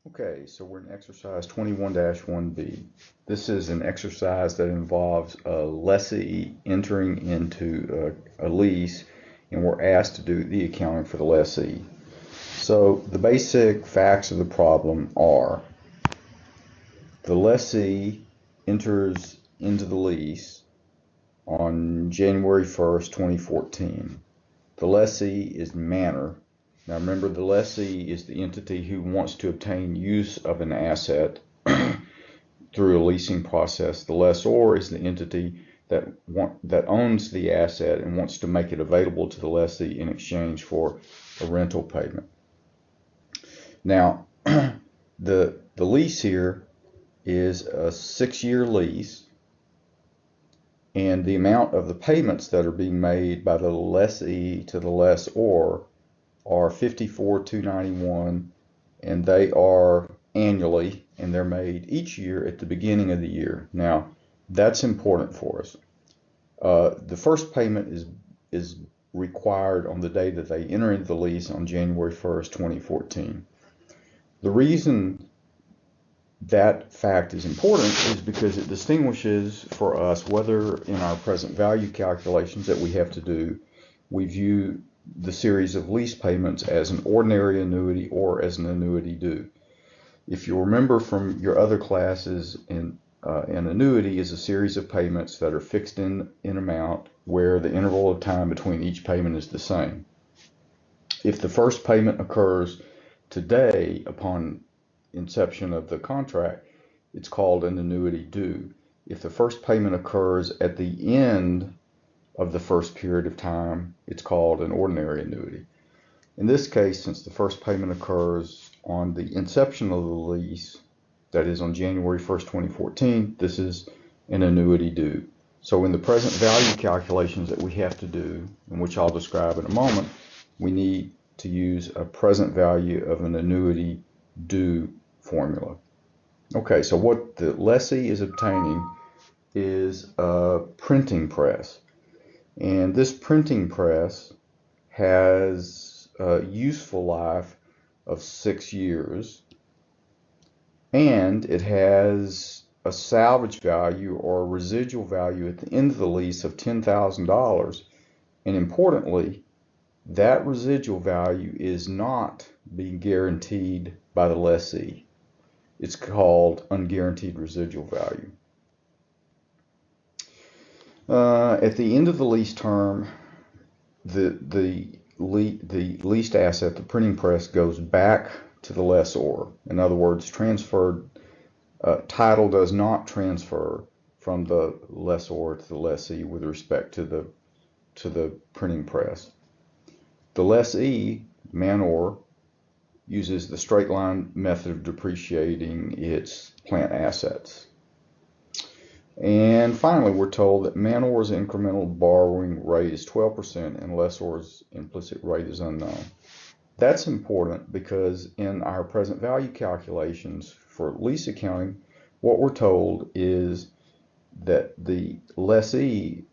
Okay, so we're in exercise 21-1B. This is an exercise that involves a lessee entering into a lease, and we're asked to do the accounting for the lessee. So the basic facts of the problem are the lessee enters into the lease on January 1st, 2014. The lessee is Manor. Now remember, the lessee is the entity who wants to obtain use of an asset through a leasing process. The lessor is the entity that owns the asset and wants to make it available to the lessee in exchange for a rental payment. Now, the lease here is a 6-year lease, and the amount of the payments that are being made by the lessee to the lessor are $54,291, and they are annually, and they're made each year at the beginning of the year. Now, that's important for us. The first payment is required on the day that they enter into the lease on January 1st, 2014. The reason that fact is important is because it distinguishes for us whether in our present value calculations that we have to do, we view the series of lease payments as an ordinary annuity or as an annuity due. If you remember from your other classes, an annuity is a series of payments that are fixed in amount where the interval of time between each payment is the same. If the first payment occurs today upon inception of the contract, it's called an annuity due. If the first payment occurs at the end of the first period of time, it's called an ordinary annuity. In this case, since the first payment occurs on the inception of the lease, that is on January 1st, 2014, this is an annuity due. So in the present value calculations that we have to do, and which I'll describe in a moment, we need to use a present value of an annuity due formula. Okay, so what the lessee is obtaining is a printing press. And this printing press has a useful life of 6 years, and it has a salvage value or a residual value at the end of the lease of $10,000. And importantly, that residual value is not being guaranteed by the lessee. It's called unguaranteed residual value. At the end of the lease term, the leased asset, the printing press, goes back to the lessor. In other words, title does not transfer from the lessor to the lessee with respect to the printing press. The lessee, Manor, uses the straight line method of depreciating its plant assets. And finally, we're told that Manor's incremental borrowing rate is 12% and lessor's implicit rate is unknown. That's important because in our present value calculations for lease accounting, what we're told is that the lessee,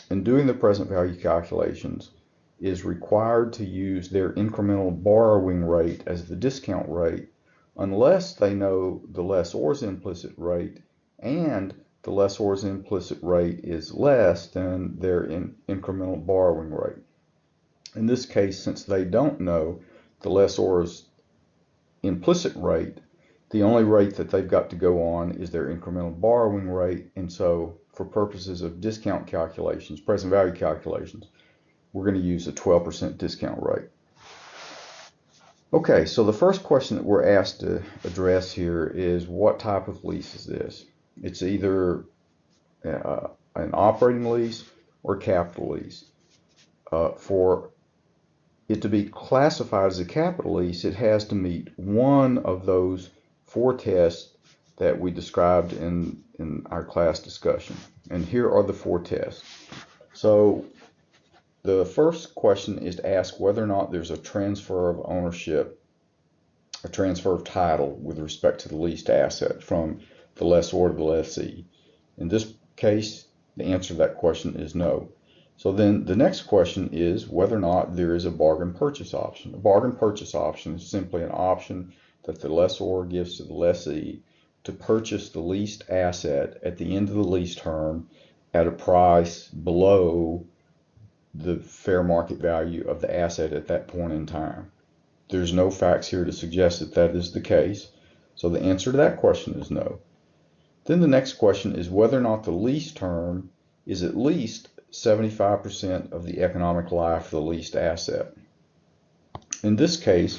in doing the present value calculations, is required to use their incremental borrowing rate as the discount rate unless they know the lessor's implicit rate and the lessor's implicit rate is less than their incremental borrowing rate. In this case, since they don't know the lessor's implicit rate, the only rate that they've got to go on is their incremental borrowing rate, and so for purposes of discount calculations, present value calculations, we're going to use a 12% discount rate. Okay, so the first question that we're asked to address here is what type of lease is this? It's either an operating lease or capital lease. For it to be classified as a capital lease, it has to meet one of those 4 tests that we described in our class discussion. And here are the 4 tests. So the first question is to ask whether or not there's a transfer of ownership, a transfer of title with respect to the leased asset from the lessor to the lessee. In this case, the answer to that question is no. So then the next question is whether or not there is a bargain purchase option. A bargain purchase option is simply an option that the lessor gives to the lessee to purchase the leased asset at the end of the lease term at a price below the fair market value of the asset at that point in time. There's no facts here to suggest that that is the case, so the answer to that question is no. Then the next question is whether or not the lease term is at least 75% of the economic life of the leased asset. In this case,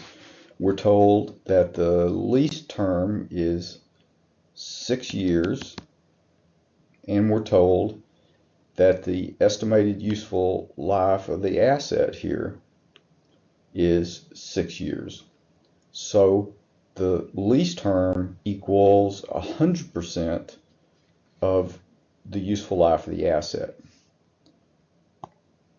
we're told that the lease term is 6 years, and we're told that the estimated useful life of the asset here is 6 years. So the lease term equals 100% of the useful life of the asset.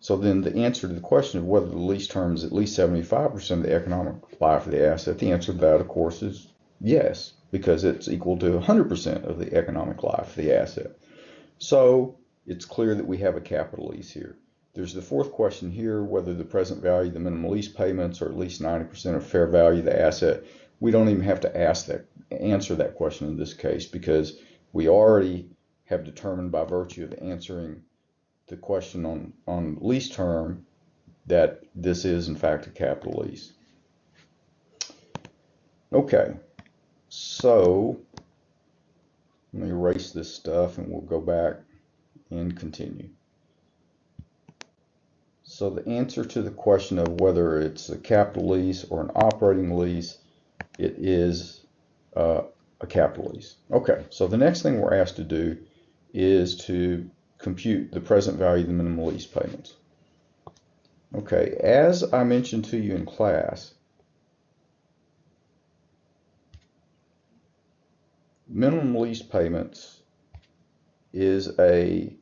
So then the answer to the question of whether the lease term is at least 75% of the economic life of the asset, the answer to that, of course, is yes, because it's equal to 100% of the economic life of the asset. So it's clear that we have a capital lease here. There's the fourth question here, whether the present value of the minimum lease payments are at least 90% of fair value of the asset. We don't even have to answer that question in this case, because we already have determined by virtue of answering the question on lease term that this is in fact a capital lease. Okay, so let me erase this stuff and we'll go back and continue. So the answer to the question of whether it's a capital lease or an operating lease, it is a capital lease. Okay, so the next thing we're asked to do is to compute the present value of the minimum lease payments. Okay, as I mentioned to you in class, minimum lease payments is a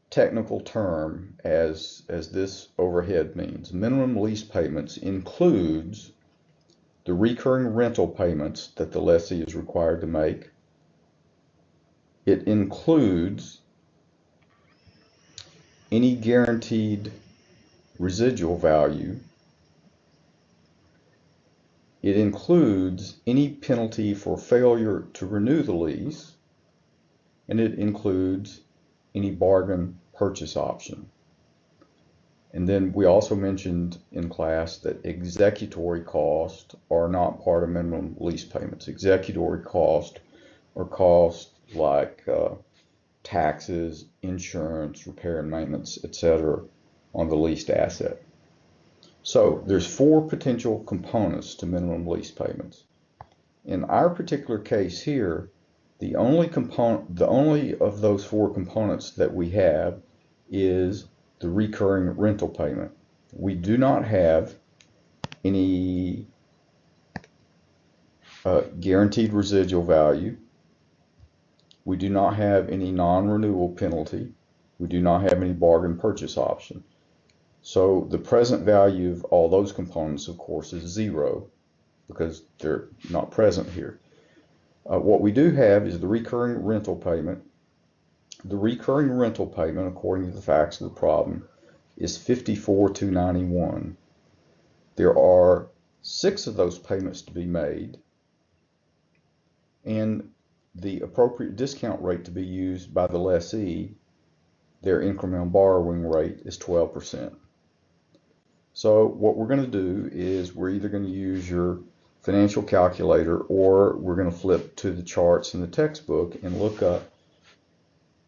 technical term, as this overhead means. Minimum lease payments includes the recurring rental payments that the lessee is required to make. It includes any guaranteed residual value. It includes any penalty for failure to renew the lease, and it includes any bargain purchase option. And then we also mentioned in class that executory costs are not part of minimum lease payments. Executory costs are costs like taxes, insurance, repair and maintenance, etc. on the leased asset. So there's 4 potential components to minimum lease payments. In our particular case here, the only of those 4 components that we have is the recurring rental payment. We do not have any guaranteed residual value. We do not have any non-renewal penalty. We do not have any bargain purchase option. So the present value of all those components, of course, is 0 because they're not present here. What we do have is the recurring rental payment. The recurring rental payment, according to the facts of the problem, is $54,291. There are 6 of those payments to be made, and the appropriate discount rate to be used by the lessee, their incremental borrowing rate, is 12%. So what we're going to do is we're either going to use your financial calculator or we're going to flip to the charts in the textbook and look up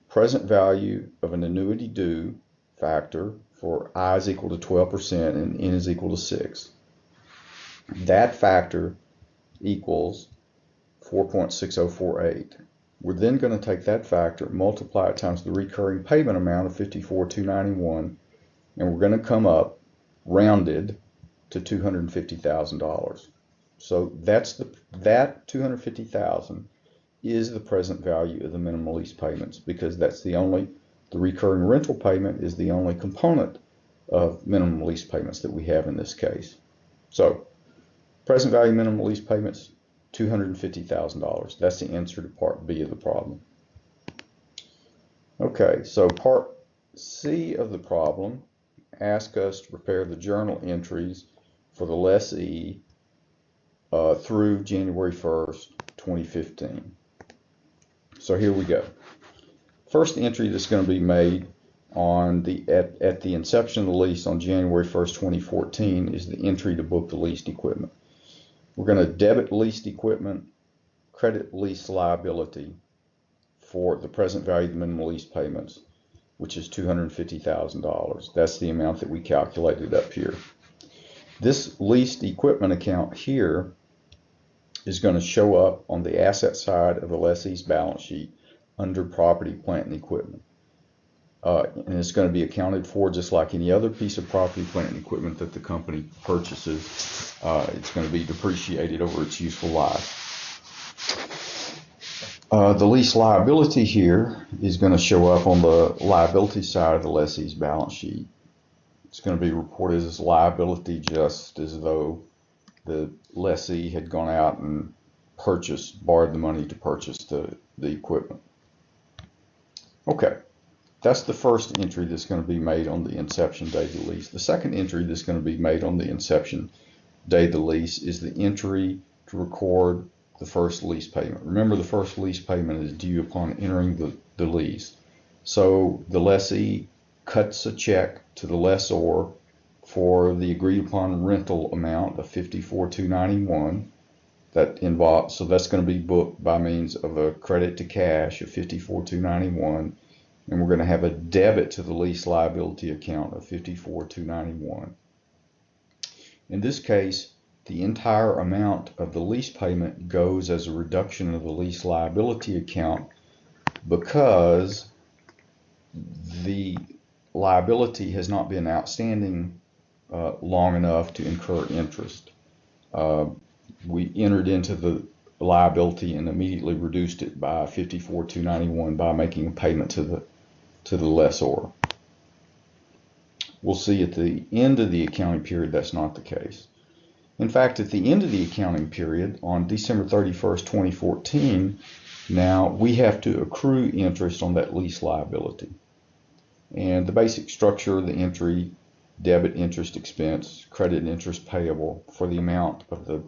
present value of an annuity due factor for I is equal to 12% and N is equal to 6. That factor equals 4.6048. We're then going to take that factor, multiply it times the recurring payment amount of $54,291, and we're going to come up rounded to $250,000. So that $250,000 is the present value of the minimum lease payments, because that's the recurring rental payment is the only component of minimum lease payments that we have in this case. So present value minimum lease payments, $250,000. That's the answer to part B of the problem. Okay, so part C of the problem asks us to prepare the journal entries for the lessee through January 1st, 2015. So here we go. First entry that's going to be made on at the inception of the lease on January 1st, 2014 is the entry to book the leased equipment. We're going to debit leased equipment, credit lease liability for the present value of the minimum lease payments, which is $250,000. That's the amount that we calculated up here. This leased equipment account here is going to show up on the asset side of the lessee's balance sheet under property, plant, and equipment. And it's going to be accounted for just like any other piece of property, plant, and equipment that the company purchases. It's going to be depreciated over its useful life. The lease liability here is going to show up on the liability side of the lessee's balance sheet. It's going to be reported as liability just as though the lessee had gone out and borrowed the money to purchase the equipment. Okay, that's the first entry that's going to be made on the inception date of the lease. The second entry that's going to be made on the inception date of the lease is the entry to record the first lease payment. Remember, the first lease payment is due upon entering the lease. So the lessee cuts a check to the lessor for the agreed upon rental amount of $54,291. So that's going to be booked by means of a credit to cash of $54,291, and we're going to have a debit to the lease liability account of $54,291. In this case, the entire amount of the lease payment goes as a reduction of the lease liability account because the liability has not been outstanding long enough to incur interest. We entered into the liability and immediately reduced it by $54,291 by making a payment to the lessor. We'll see at the end of the accounting period that's not the case. In fact, at the end of the accounting period, on December 31st, 2014, now we have to accrue interest on that lease liability. And the basic structure of the entry: debit interest expense, credit interest payable for the amount of the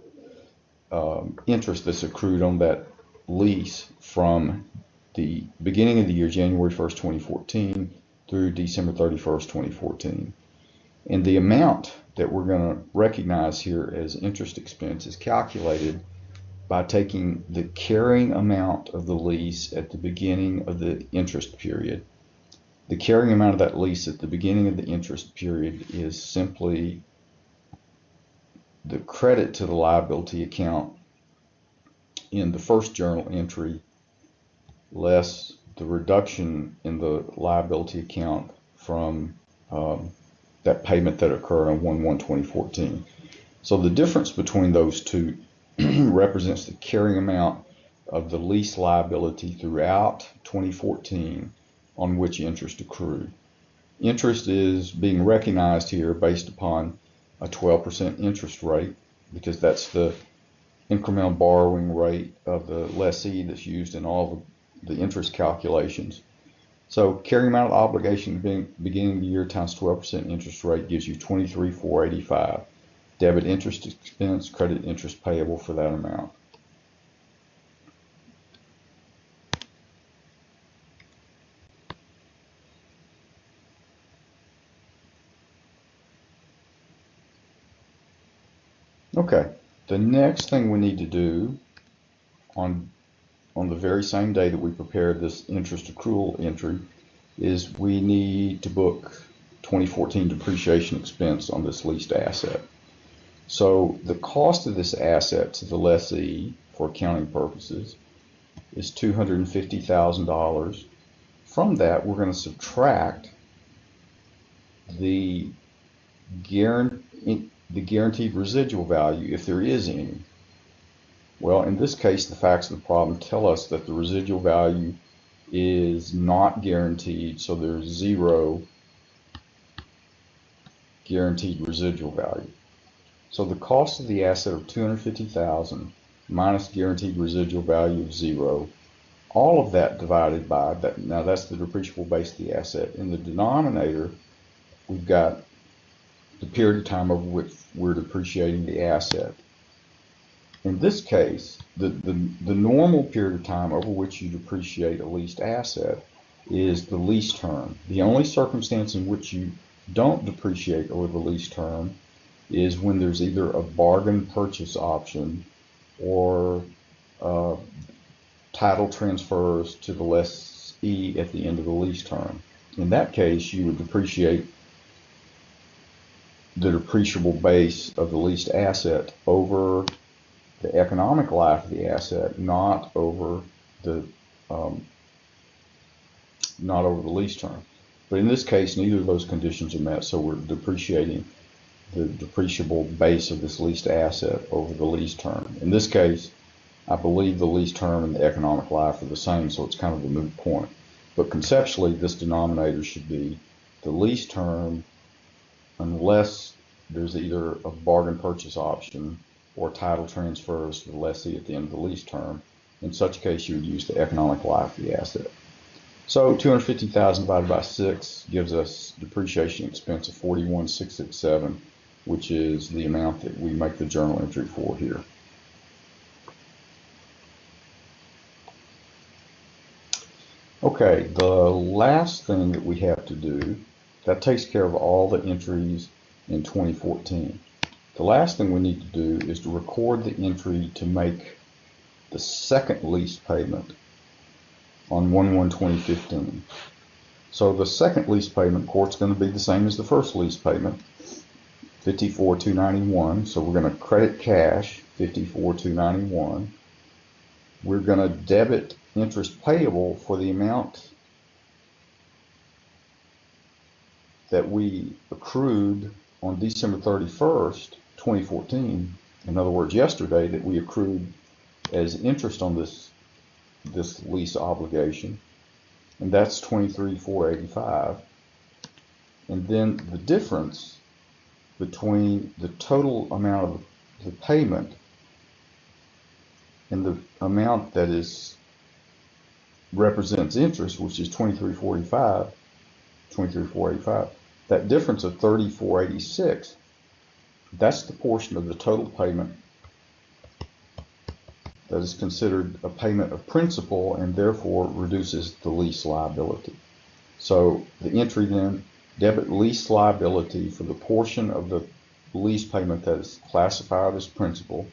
interest that's accrued on that lease from the beginning of the year, January 1st, 2014, through December 31st, 2014. And the amount that we're going to recognize here as interest expense is calculated by taking the carrying amount of the lease at the beginning of the interest period. The carrying amount of that lease at the beginning of the interest period is simply the credit to the liability account in the first journal entry less the reduction in the liability account from that payment that occurred on 1/1/2014. So the difference between those two represents the carrying amount of the lease liability throughout 2014 on which interest accrued. Interest is being recognized here based upon a 12% interest rate, because that's the incremental borrowing rate of the lessee that's used in all the interest calculations. So carrying amount of obligation beginning of the year times 12% interest rate gives you $23,485. Debit interest expense, credit interest payable for that amount. Okay, the next thing we need to do on the very same day that we prepared this interest accrual entry is we need to book 2014 depreciation expense on this leased asset. So the cost of this asset to the lessee for accounting purposes is $250,000. From that, we're going to subtract the guaranteed residual value, if there is any. Well, in this case, the facts of the problem tell us that the residual value is not guaranteed, so there's zero guaranteed residual value. So the cost of the asset of $250,000 minus guaranteed residual value of zero, all of that divided by that. Now that's the depreciable base of the asset. In the denominator, we've got the period of time over which we're depreciating the asset. In this case, the normal period of time over which you depreciate a leased asset is the lease term. The only circumstance in which you don't depreciate over the lease term is when there's either a bargain purchase option or title transfers to the lessee at the end of the lease term. In that case, you would depreciate the depreciable base of the leased asset over the economic life of the asset, not over the lease term. But in this case, neither of those conditions are met, so we're depreciating the depreciable base of this leased asset over the lease term. In this case, I believe the lease term and the economic life are the same, so it's kind of a moot point. But conceptually, this denominator should be the lease term unless there's either a bargain purchase option or title transfers to the lessee at the end of the lease term. In such case, you would use the economic life of the asset. So 250,000 divided by 6 gives us depreciation expense of 41,667, which is the amount that we make the journal entry for here. Okay, the last thing that we have to do, that takes care of all the entries in 2014. The last thing we need to do is to record the entry to make the second lease payment on 1/1/2015. So the second lease payment, of course, is going to be the same as the first lease payment, $54,291. So we're going to credit cash $54,291. We're going to debit interest payable for the amount that we accrued on December 31st, 2014. In other words, yesterday, that we accrued as interest on this lease obligation, and that's $23,485. And then the difference between the total amount of the payment and the amount that represents interest, which is $23,485, that difference of $34,86, that's the portion of the total payment that is considered a payment of principal and therefore reduces the lease liability. So the entry then, debit lease liability for the portion of the lease payment that is classified as principal,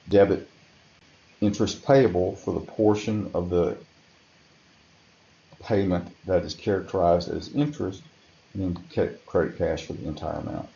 debit interest payable for the portion of the payment that is characterized as interest, and then credit cash for the entire amount.